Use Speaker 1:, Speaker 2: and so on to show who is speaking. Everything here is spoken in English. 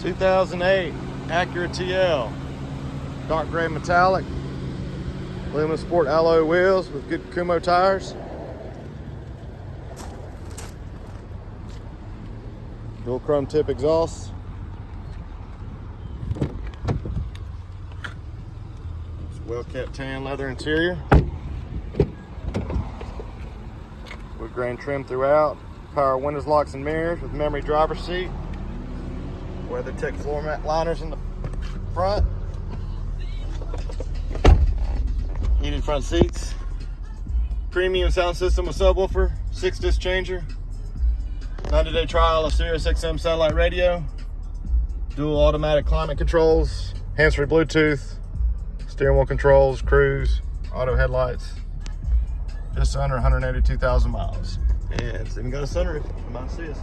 Speaker 1: 2008 Acura TL, dark gray metallic, aluminum sport alloy wheels with good Kumo tires. Dual chrome tip exhaust. Well kept tan leather interior. Wood grain trim throughout. Power windows, locks, and mirrors with memory driver's seat. WeatherTech floor mat liners in the front. Heated front seats. Premium sound system with subwoofer. 6-disc changer. 90-day trial of Sirius XM satellite radio. Dual automatic climate controls. Hands-free Bluetooth. Steering wheel controls, cruise, auto headlights. Just under 182,000 miles. And it's even got a sunroof. Come out and see us.